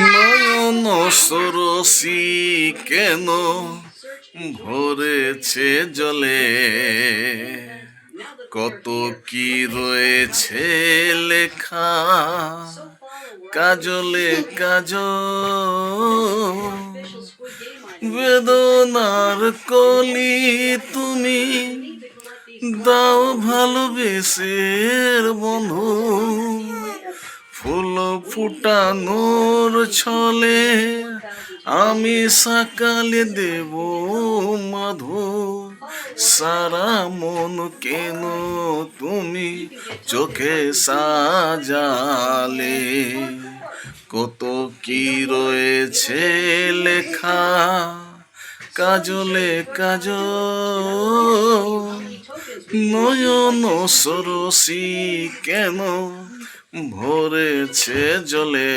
নয়ন সরসী কেন ভরেছে জলে, কত কি রয়েছে লেখা কাজলে কাজল। বেদনার কলি তুমি দাও ভালোবেসের বন্ধু, ফুল ফুটানোর ছলে আমি সকালে দেব মধু। সারা মন কেন তুমি চোখে সাজালে, কত কি রয়েছে লেখা কাজলে কাজল। নয়ন সরসী কেন ভরেছে জলে।